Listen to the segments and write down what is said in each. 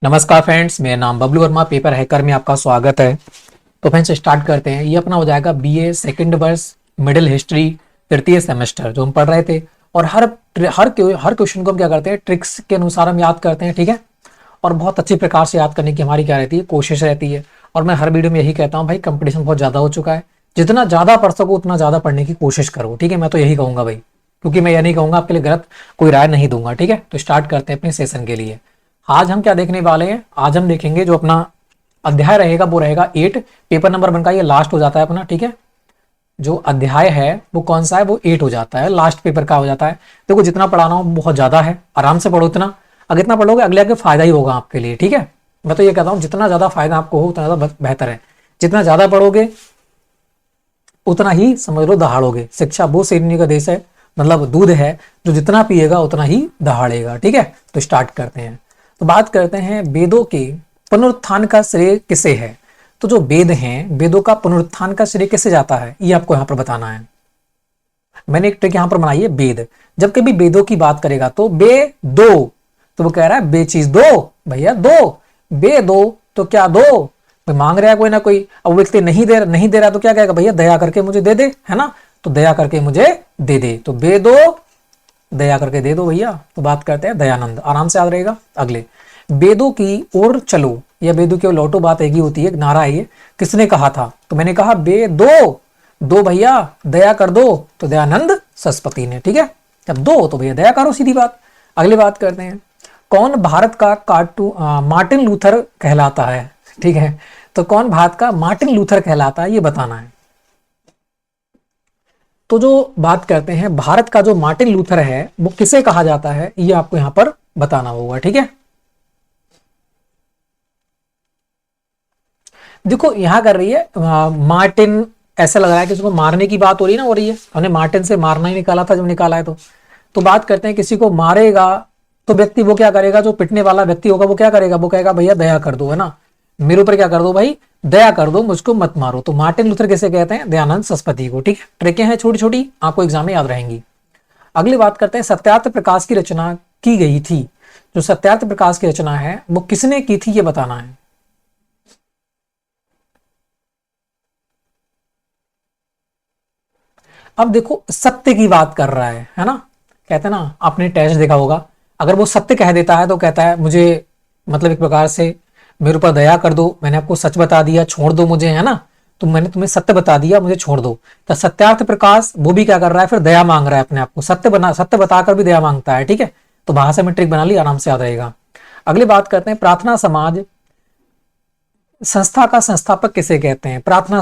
नमस्कार फ्रेंड्स, मेरा नाम बबलू वर्मा, पेपर हैकर में आपका स्वागत है। तो फ्रेंड्स स्टार्ट करते हैं। ये अपना हो जाएगा बीए सेकंड वर्ष मिडिल हिस्ट्री तृतीय सेमेस्टर जो हम पढ़ रहे थे। और हर क्वेश्चन को हम क्या करते हैं, ट्रिक्स के अनुसार हम याद करते हैं, ठीक है। और बहुत अच्छी प्रकार से याद करने की हमारी क्या रहती है, कोशिश रहती है। और मैं हर वीडियो में यही कहता हूँ भाई, कंपटीशन बहुत ज़्यादा हो चुका है, जितना ज़्यादा पढ़ सको उतना ज़्यादा पढ़ने की कोशिश करो, ठीक है। मैं तो यही कहूँगा भाई, क्योंकि मैं यह नहीं कहूँगा आपके लिए गलत कोई राय नहीं दूंगा, ठीक है। तो स्टार्ट करते हैं अपने सेशन के लिए। आज हम क्या देखने वाले हैं, आज हम देखेंगे जो अपना अध्याय रहेगा वो रहेगा 8। पेपर नंबर 1 का ये लास्ट हो जाता है अपना, ठीक है। जो अध्याय है वो कौन सा है, वो 8 हो जाता है, लास्ट पेपर का हो जाता है। देखो जितना पढ़ाना हो बहुत ज्यादा है, आराम से पढ़ो। इतना अगर इतना पढ़ोगे अगले आगे फायदा ही होगा आपके लिए, ठीक है। मैं तो ये कहता हूँ जितना ज्यादा फायदा आपको हो उतना ज्यादा बेहतर है। जितना ज्यादा पढ़ोगे उतना ही समझ लो दहाड़ोगे। शिक्षा वो शेरनी का देश है, मतलब दूध है जो जितना पिएगा उतना ही दहाड़ेगा, ठीक है। तो स्टार्ट करते हैं। तो बात करते हैं वेदों के पुनरुत्थान का श्रेय किसे है। तो जो वेद हैं, वेदों का पुनरुत्थान का श्रेय किसे जाता है, ये आपको यहाँ पर बताना है। मैंने एक ट्रिक यहाँ पर बनाई है। वेद जब कभी वेदों की बात करेगा तो बे दो, तो वो कह रहा है बे चीज दो भैया, दो बे दो, तो क्या दो भाई, मांग रहा है कोई ना कोई। अब व्यक्ति नहीं दे रहा तो क्या कहेगा, भैया दया करके मुझे दे दे, है ना। तो दया करके मुझे दे दे, तो बे दो दया करके दे दो भैया। तो बात करते हैं दयानंद, आराम से याद रहेगा। अगले वेदों की ओर चलो या वेदों की ओर लौटो, बात एक ही होती है, नारा है ये। किसने कहा था, तो मैंने कहा बे दो भैया दया कर दो, तो दयानंद सरस्वती ने, ठीक है। जब दो तो भैया दया करो, सीधी बात। अगली बात करते हैं, कौन भारत का मार्टिन लूथर कहलाता है, ठीक है। तो कौन भारत का मार्टिन लूथर कहलाता है, ये बताना है। तो जो बात करते हैं भारत का जो मार्टिन लूथर है वो किसे कहा जाता है, ये आपको यहां पर बताना होगा, ठीक है। देखो यहां कर रही है मार्टिन, ऐसा लग रहा है कि उसको मारने की बात हो रही है ना, हो रही है। हमने मार्टिन से मारना ही निकाला था जब निकाला है तो बात करते हैं किसी को मारेगा तो व्यक्ति वो क्या करेगा, जो पिटने वाला व्यक्ति होगा वो क्या करेगा, वो कहेगा भैया दया कर दो, है ना, मेरे ऊपर क्या कर दो भाई, दया कर दो, मुझको मत मारो। तो मार्टिन लूथर किसे कहते हैं, दयानंद सरस्वती को, ठीक है। ट्रिकें हैं छोटी छोटी, आपको एग्जाम में याद रहेंगी। अगली बात करते हैं, सत्यार्थ प्रकाश की रचना की गई थी। जो सत्यार्थ प्रकाश की रचना है वो किसने की थी, ये बताना है। अब देखो सत्य की बात कर रहा है ना। कहते हैं ना, आपने टेस्ट देखा होगा, अगर वो सत्य कह देता है तो कहता है मुझे, मतलब एक प्रकार से मेरे ऊपर दया कर दो, मैंने आपको सच बता दिया, छोड़ दो मुझे, है ना। तो मैंने तुम्हें सत्य बता दिया, मुझे छोड़ दो। तो सत्यार्थ प्रकाश वो भी क्या कर रहा है, फिर दया मांग रहा है अपने आप को, सत्य बताकर भी दया मांगता है, ठीक है। तो वहां से मैं ट्रिक बना ली, आराम से याद रहेगा। अगली बात करते हैं, प्रार्थना समाज संस्था का संस्थापक किसे कहते हैं। प्रार्थना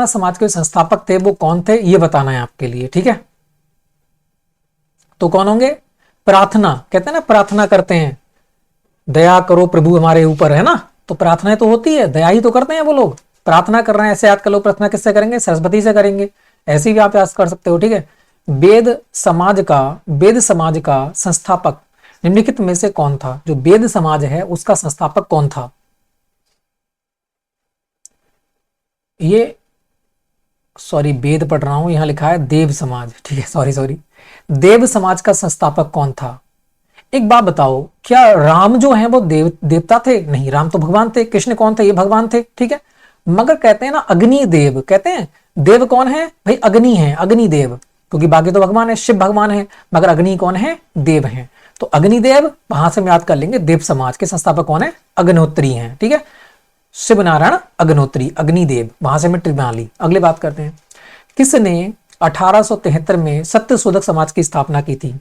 समाज के संस्थापक थे वो कौन थे, ये बताना है आपके लिए, ठीक है। तो कौन होंगे, प्रार्थना, कहते हैं ना प्रार्थना करते हैं, दया करो प्रभु हमारे ऊपर, है ना। तो प्रार्थना तो होती है, दया ही तो करते हैं वो लोग। प्रार्थना कर रहे हैं, ऐसे याद कर लो, प्रार्थना किससे करेंगे, सरस्वती से करेंगे। ऐसे भी आप याद कर सकते हो, ठीक है। वेद समाज का संस्थापक निम्नलिखित में से कौन था। जो वेद समाज है उसका संस्थापक कौन था, ये सॉरी वेद पढ़ रहा हूं, यहां लिखा है देव समाज, ठीक है, सॉरी देव समाज का संस्थापक कौन था। एक बात बताओ, क्या राम जो है वो देवता थे, नहीं, राम तो भगवान थे। कृष्ण कौन थे, ये भगवान थे, ठीक है। मगर कहते हैं ना अग्नि देव, कहते हैं देव कौन है भाई, अग्नि है, अग्नि देव, क्योंकि बाकी तो भगवान है, शिव भगवान है, मगर अग्नि कौन है, देव है। तो अग्निदेव, वहां से हम याद कर लेंगे, देव समाज के संस्थापक कौन है, अग्नोत्री हैं, ठीक है। शिव नारायण अग्नोत्री, अग्निदेव, वहां से मैं ट्रिक बना ली। अगली बात करते हैं, किसने 1873 में सत्य शोधक समाज की स्थापना की थी।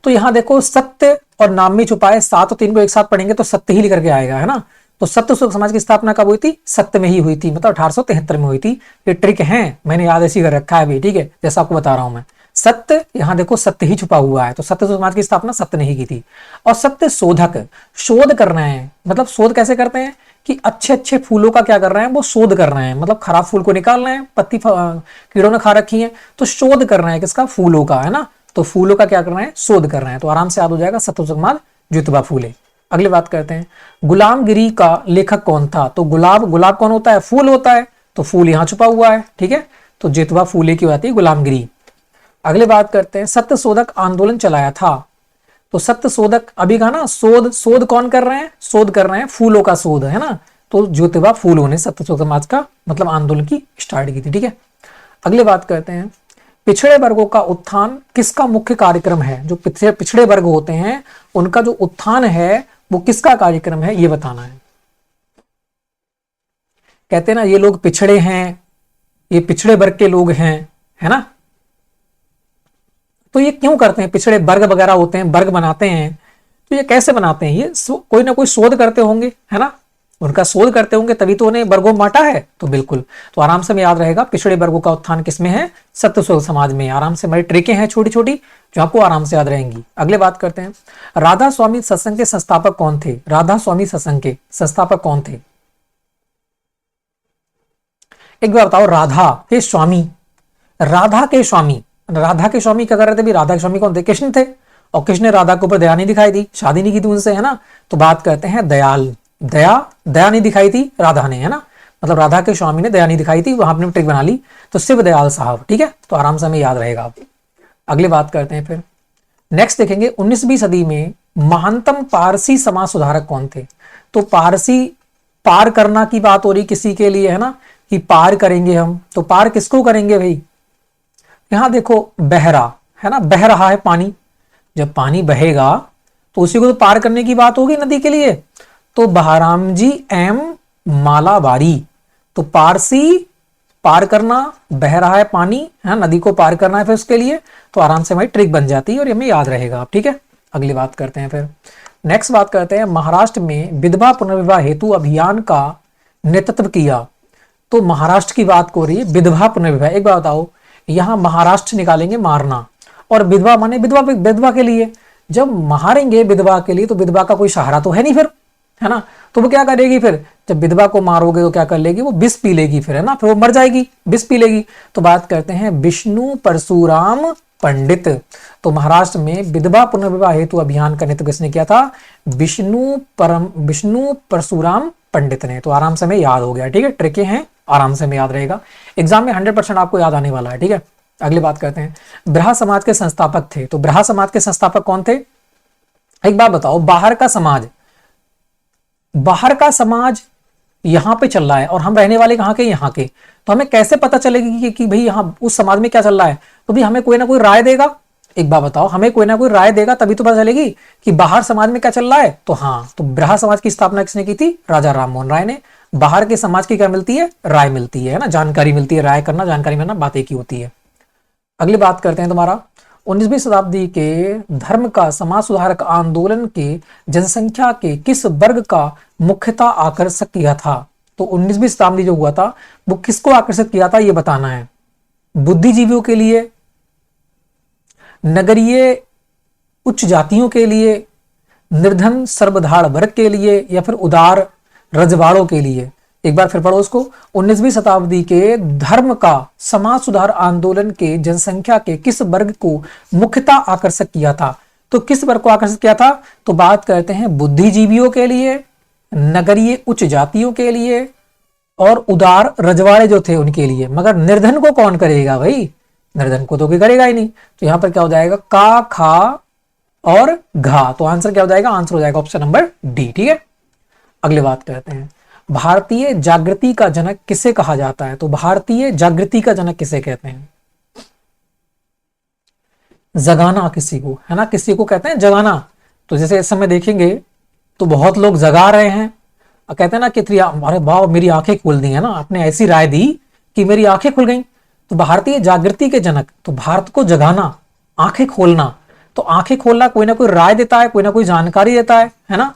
तो यहां देखो सत्य और नाम में छुपाए, 7 और 3 को एक साथ पढ़ेंगे तो सत्य ही लिखकर के आएगा, है ना। तो सत्य शोधक समाज की स्थापना कब हुई थी, सत्य में ही हुई थी, मतलब 1873 में हुई थी। ये ट्रिक है, मैंने याद ऐसी कर रखा है भी, ठीक है, जैसा आपको बता रहा हूं मैं। सत्य, यहां देखो सत्य ही छुपा हुआ है, तो सत्य समाज की स्थापना सत्य ने ही की थी। और सत्य शोधक, शोध कर रहे हैं, मतलब शोध कैसे करते हैं कि अच्छे अच्छे फूलों का क्या कर रहे हैं, वो शोध कर रहे हैं, मतलब खराब फूल को निकाल रहे हैं, पत्ती कीड़ों ने खा रखी है, तो शोध कर रहे हैं किसका, फूलों का, है ना। तो फूलों का क्या कर रहे हैं, शोध कर रहे हैं। तो आराम से याद हो जाएगा, सत्य समाज ज्योतिबा फूले। अगली बात करते हैं, गुलामगिरी का लेखक कौन था। तो गुलाब कौन होता है, फूल होता है, तो फूल यहां छुपा हुआ है, ठीक है। तो ज्योतिबा फूले की बात है गुलामगिरी। अगले बात करते हैं, सत्य शोधक आंदोलन चलाया था तो सत्य शोधक, अभी कहा ना शोध, शोध कौन कर रहे हैं, शोध कर रहे हैं फूलों का शोध, है ना। तो ज्योतिबा फूलों ने सत्य शोधक समाज का मतलब आंदोलन की स्टार्ट की थी, ठीक है। अगली बात करते हैं, पिछड़े वर्गों का उत्थान किसका मुख्य कार्यक्रम है। जो पिछड़े वर्ग होते हैं उनका जो उत्थान है वो किसका कार्यक्रम है, ये बताना है। कहते हैं ना ये लोग पिछड़े हैं, ये पिछड़े वर्ग के लोग हैं, है ना। तो ये क्यों करते हैं, पिछड़े वर्ग वगैरह होते हैं, वर्ग बनाते हैं, तो ये कैसे बनाते हैं, ये कोई ना कोई शोध करते होंगे, है ना। उनका शोध करते होंगे तभी तो उन्हें वर्गों में बांटा है। तो बिल्कुल, तो आराम से में याद रहेगा, पिछड़े वर्गों का उत्थान किसमें है, सत्य शोधक समाज में। आराम से हमारी ट्रिकें हैं छोटी छोटी जो आपको आराम से याद रहेंगी। अगले बात करते हैं, राधा स्वामी सत्संग के संस्थापक कौन थे। राधा स्वामी सत्संग के संस्थापक कौन थे, एक बार बताओ। राधा के स्वामी, राधा के स्वामी, राधा के स्वामी क्या कर रहे थे भी, राधा के स्वामी कौन थे, कृष्ण थे। और कृष्ण ने राधा के ऊपर दया नहीं दिखाई दी, शादी नहीं की थी उनसे, है ना। तो बात करते हैं दयाल, दया नहीं दिखाई थी राधा ने, है ना। मतलब राधा के स्वामी ने दया नहीं दिखाई थी, वहां आपने ट्रिक बना ली, तो शिव दयाल साहब, ठीक है। तो आराम से हमें याद रहेगा आप। अगली बात करते हैं फिर, नेक्स्ट देखेंगे 19वीं सदी में महानतम पारसी समाज सुधारक कौन थे। तो पारसी, पार करना की बात हो रही किसी के लिए, है ना, कि पार करेंगे हम, तो पार किसको करेंगे भाई। यहां देखो बहरा, है ना, बह रहा है पानी, जब पानी बहेगा तो उसी को तो पार करने की बात होगी नदी के लिए। तो बहराम जी एम मालाबारी, तो पारसी पार करना, बह रहा है पानी, है नदी को पार करना है फिर उसके लिए, तो आराम से हमारी ट्रिक बन जाती है और हमें याद रहेगा, ठीक है। अगली बात करते हैं फिर, नेक्स्ट बात करते हैं, महाराष्ट्र में विधवा पुनर्विवाह हेतु अभियान का नेतृत्व किया। तो महाराष्ट्र की बात हो रही है, विधवा पुनर्विवाह। एक बात बताओ, यहां महाराष्ट्र निकालेंगे मारना, और विधवा माने विधवा, विधवा के लिए। जब मारेंगे विधवा के लिए तो विधवा का कोई सहारा तो है नहीं फिर, है ना। तो वो क्या करेगी फिर, जब विधवा को मारोगे तो क्या कर लेगी, वो विष पी लेगी फिर, है ना, फिर वो मर जाएगी, विष पी लेगी। तो बात करते हैं विष्णु परशुराम पंडित। तो महाराष्ट्र में विधवा पुनर्विवाह हेतु अभियान का नेतृत्व किसने किया था, विष्णु परशुराम पंडित ने। तो आराम से हमें याद हो गया, ठीक है। ट्रिकें हैं, आराम से हमें याद रहेगा, एग्जाम में 100% आपको याद आने वाला है, ठीक है। अगली बात करते हैं, ब्रहा समाज के संस्थापक थे। तो ब्रहा समाज के संस्थापक कौन थे, एक बात बताओ। बाहर का समाज, बाहर का समाज यहां पे चल रहा है और हम रहने वाले कहां के, यहाँ के, तो हमें कैसे पता चलेगी कि भाई यहाँ उस समाज में क्या चल रहा है। तो भी हमें कोई ना कोई राय देगा, एक बात बताओ, हमें कोई ना कोई राय देगा तभी तो पता चलेगी कि बाहर समाज में क्या चल रहा है। तो हाँ, तो ब्रहा समाज की स्थापना किसने की थी, राजा राम मोहन राय ने। बाहर के समाज की क्या मिलती है, राय मिलती है ना, जानकारी मिलती है। राय करना, जानकारी मिलना बात एक ही होती है। अगली बात करते हैं तुम्हारा, 19वीं शताब्दी के धर्म का समाज सुधारक आंदोलन के जनसंख्या के किस वर्ग का मुख्यतः आकर्षक किया था। तो 19वीं शताब्दी जो हुआ था वो किसको आकर्षित किया था, ये बताना है। बुद्धिजीवियों के लिए, नगरीय उच्च जातियों के लिए, निर्धन सर्वधाड़ वर्ग के लिए, या फिर उदार रजवाड़ों के लिए। एक बार फिर पढ़ो उसको, 19वीं शताब्दी के धर्म का समाज सुधार आंदोलन के जनसंख्या के किस वर्ग को मुख्यतः आकर्षक किया था। तो किस वर्ग को आकर्षित किया था, तो बात करते हैं बुद्धिजीवियों के लिए, नगरीय उच्च जातियों के लिए, और उदार रजवाड़े जो थे उनके लिए। मगर निर्धन को कौन करेगा भाई, निर्धन को तो कोई करेगा ही नहीं। तो यहां पर क्या हो जाएगा, का, खा और घा। तो आंसर क्या हो जाएगा, आंसर हो जाएगा ऑप्शन नंबर डी, ठीक है। अगली बात करते हैं, भारतीय जागृति का जनक किसे कहा जाता है। तो भारतीय जागृति का जनक किसे कहते हैं, जगाना किसी को, है ना, किसी को कहते हैं जगाना। तो जैसे इस समय देखेंगे तो बहुत लोग जगा रहे हैं, और कहते हैं ना कि अरे वाह मेरी आंखें खुल दी, है ना, आपने ऐसी राय दी कि मेरी आंखें खुल गई। तो भारतीय जागृति के जनक, तो भारत को जगाना, आंखें खोलना। तो आंखें खोलना कोई ना कोई राय देता है, कोई ना कोई जानकारी देता है ना,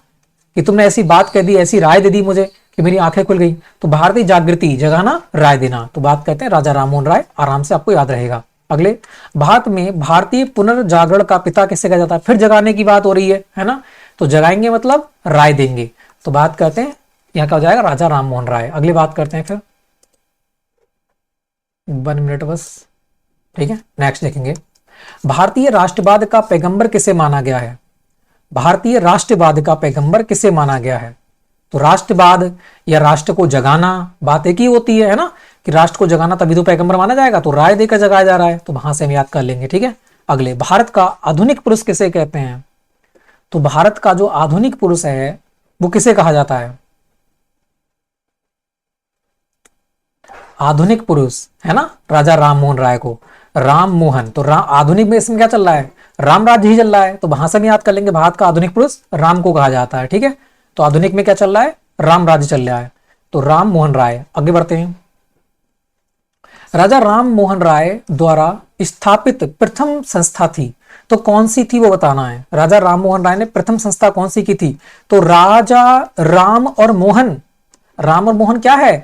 कि तुमने ऐसी बात कह दी, ऐसी राय दे दी मुझे कि मेरी आंखें खुल गई। तो भारतीय जागृति, जगाना, राय देना। तो बात कहते हैं राजा राममोहन राय, आराम से आपको याद रहेगा। अगले, भारत में भारतीय पुनर्जागरण का पिता किसे कहा जाता है। फिर जगाने की बात हो रही है ना, तो जगाएंगे मतलब राय देंगे। तो बात करते हैं यहाँ क्या हो जाएगा, राजा राममोहन राय। अगली बात करते हैं फिर, 1 मिनट बस, ठीक है। नेक्स्ट देखेंगे, भारतीय राष्ट्रवाद का पैगंबर किसे माना गया है। भारतीय राष्ट्रवाद का पैगंबर किसे माना गया है। तो राष्ट्रवाद या राष्ट्र को जगाना बात एक ही होती है ना, कि राष्ट्र को जगाना तभी तो पैगंबर माना जाएगा। तो राय देकर जगाया जा रहा है, तो वहां से हम याद कर लेंगे, ठीक है। अगले, भारत का आधुनिक पुरुष किसे कहते हैं। तो भारत का जो आधुनिक पुरुष है वो किसे कहा जाता है? आधुनिक पुरुष है ना, राजा राम मोहन राय को। राम मोहन, तो आधुनिक में इसमें क्या चल रहा है? राम राज्य ही चल रहा है, तो वहां से भी याद कर लेंगे भारत का आधुनिक पुरुष राम को कहा जाता है। ठीक है, तो आधुनिक में क्या चल रहा है? राम राज्य चल रहा है, तो राम मोहन राय। आगे बढ़ते हैं। राजा राम मोहन राय द्वारा स्थापित प्रथम संस्था थी, तो कौन सी थी वो बताना है। राजा राम मोहन राय ने प्रथम संस्था कौन सी की थी? तो राजा राम और मोहन, राम और मोहन क्या है?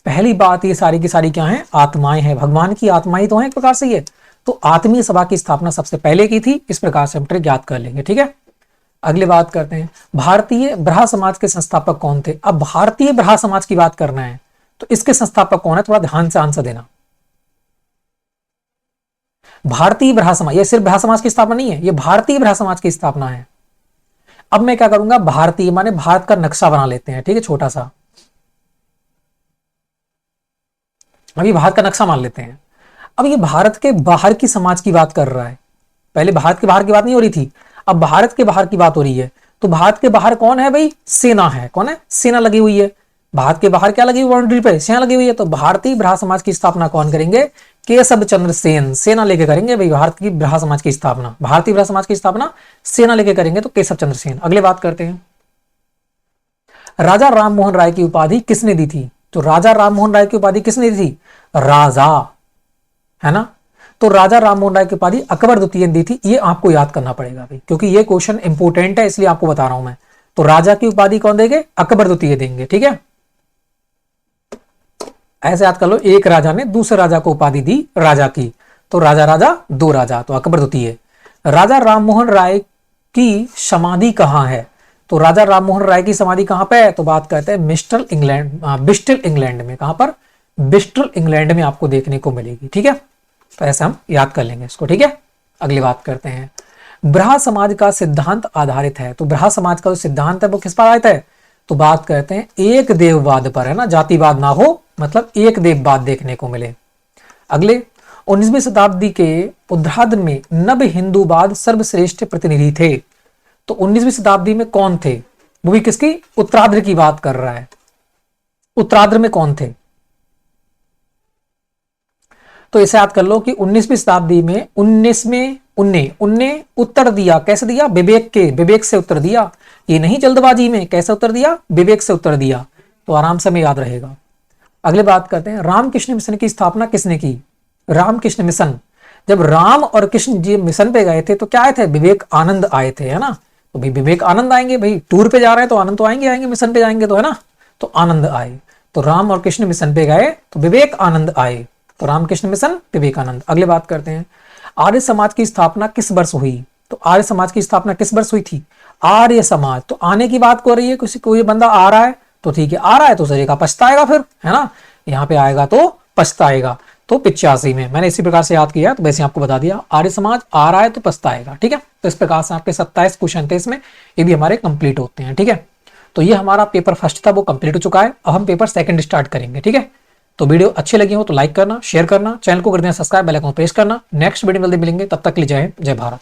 पहली बात, ये सारी की सारी क्या है? आत्माएं हैं, भगवान की आत्माएं तो हैं एक प्रकार से ये। तो आत्मीय सभा की स्थापना सबसे पहले की थी, इस प्रकार से हम ट्रिक याद कर लेंगे। ठीक है, अगली बात करते हैं। भारतीय ब्रहा समाज के संस्थापक कौन थे? अब भारतीय ब्रहा समाज की बात करना है, तो इसके संस्थापक कौन है? थोड़ा ध्यान से आंसर देना। भारतीय ब्रहा समाज, ये सिर्फ ब्रहा समाज की स्थापना नहीं है, ये भारतीय ब्रहा समाज की स्थापना है। अब मैं क्या करूंगा, भारतीय माने भारत का नक्शा बना लेते हैं। ठीक है, छोटा सा अभी भारत का नक्शा मान लेते हैं। अब ये भारत के बाहर की समाज की बात कर रहा है, पहले भारत के बाहर की बात नहीं हो रही थी, अब भारत के बाहर की बात हो रही है। तो भारत के बाहर कौन है भाई? सेना है। कौन है? सेना लगी हुई है। भारत के बाहर क्या लगी हुई? बाउंड्री पे सेना लगी हुई है। तो भारतीय ब्रहा समाज की स्थापना कौन करेंगे? केशव चंद्र सेन, सेना लेके करेंगे भाई भारत की ब्रहा समाज की स्थापना। भारतीय ब्रहा समाज की स्थापना सेना लेके करेंगे, तो केशव चंद्र सेन। अगले बात करते हैं। राजा राम मोहन राय की उपाधि किसने दी थी? तो राजा राम मोहन राय की उपाधि किसने दी थी? राजा, है ना। तो राजा राम मोहन राय की उपाधि अकबर द्वितीय ने दी थी। ये आपको याद करना पड़ेगा भाई, क्योंकि ये क्वेश्चन इंपोर्टेंट है, इसलिए आपको बता रहा हूं मैं। तो राजा की उपाधि कौन देंगे? अकबर द्वितीय देंगे। ठीक है, ऐसे याद कर लो, एक राजा ने दूसरे राजा को उपाधि दी राजा की, तो राजा राजा दो राजा, तो अकबर द्वितीय। राजा राम मोहन राय की समाधि कहां है? तो राजा राम मोहन राय की समाधि कहां पे है? तो बात करते हैं बिस्टल इंग्लैंड में। कहां पर? बिस्टल इंग्लैंड में आपको देखने को मिलेगी। ठीक है, तो ऐसे हम याद कर लेंगे इसको। ठीक है, अगली बात करते हैं। ब्रहा समाज का सिद्धांत आधारित है, तो ब्रहा समाज का जो सिद्धांत है वो किस पर आधारित है? तो बात करते हैं एक देववाद पर, है ना, जातिवाद ना हो, मतलब एक देववाद देखने को मिले। अगले 19वीं शताब्दी के उत्तरार्ध में नव हिंदूवाद सर्वश्रेष्ठ प्रतिनिधि थे, तो 19वीं शताब्दी में कौन थे? वो भी किसकी? उत्तरार्ध की बात कर रहा है। उत्तरार्ध में कौन थे? तो इसे याद कर लो कि 19वीं शताब्दी में 19 में उनने उत्तर दिया। कैसे दिया? विवेक से उत्तर दिया। ये नहीं जल्दबाजी में, कैसे उत्तर दिया? विवेक से उत्तर दिया। तो आराम से में याद रहेगा। अगले बात करते हैं, रामकृष्ण मिशन की स्थापना किसने की? रामकृष्ण मिशन, जब राम और कृष्ण जी मिशन पे गए थे तो क्या आए थे? विवेक आनंद आए थे, है ना। तो भाई विवेक आनंद आएंगे, भाई टूर पे जा रहे हैं तो आनंद तो आएंगे, मिशन पे जाएंगे तो, है ना। तो आनंद आए, तो राम और कृष्ण मिशन पे गए तो विवेक आनंद आए, तो रामकृष्ण मिशन विवेकानंद। अगले बात करते हैं, आर्य समाज की स्थापना किस वर्ष हुई? तो आर्य समाज की स्थापना किस वर्ष हुई थी? आर्य समाज, तो आने की बात कर रही है, किसी कोई बंदा आ रहा है तो ठीक है, आ रहा है तो सही का पछताएगा फिर, है ना। यहाँ पे आएगा तो पछताएगा, तो 85 में। मैंने इसी प्रकार से याद किया, तो वैसे आपको बता दिया, आर्य समाज आ रहा है तो पछताएगा। ठीक है, तो इस प्रकार से आपके 27 क्वेश्चन थे इसमें, ये भी हमारे कंप्लीट होते हैं। ठीक है, तो ये हमारा पेपर फर्स्ट था, वो कंप्लीट हो चुका है। अब हम पेपर सेकंड स्टार्ट करेंगे। ठीक है, तो वीडियो अच्छी लगी हो तो लाइक करना, शेयर करना, चैनल को कर देना सब्सक्राइब, बेल आइकन प्रेस करना। नेक्स्ट वीडियो में जल्दी मिलेंगे, तब तक के लिए जय हिंद, जय भारत।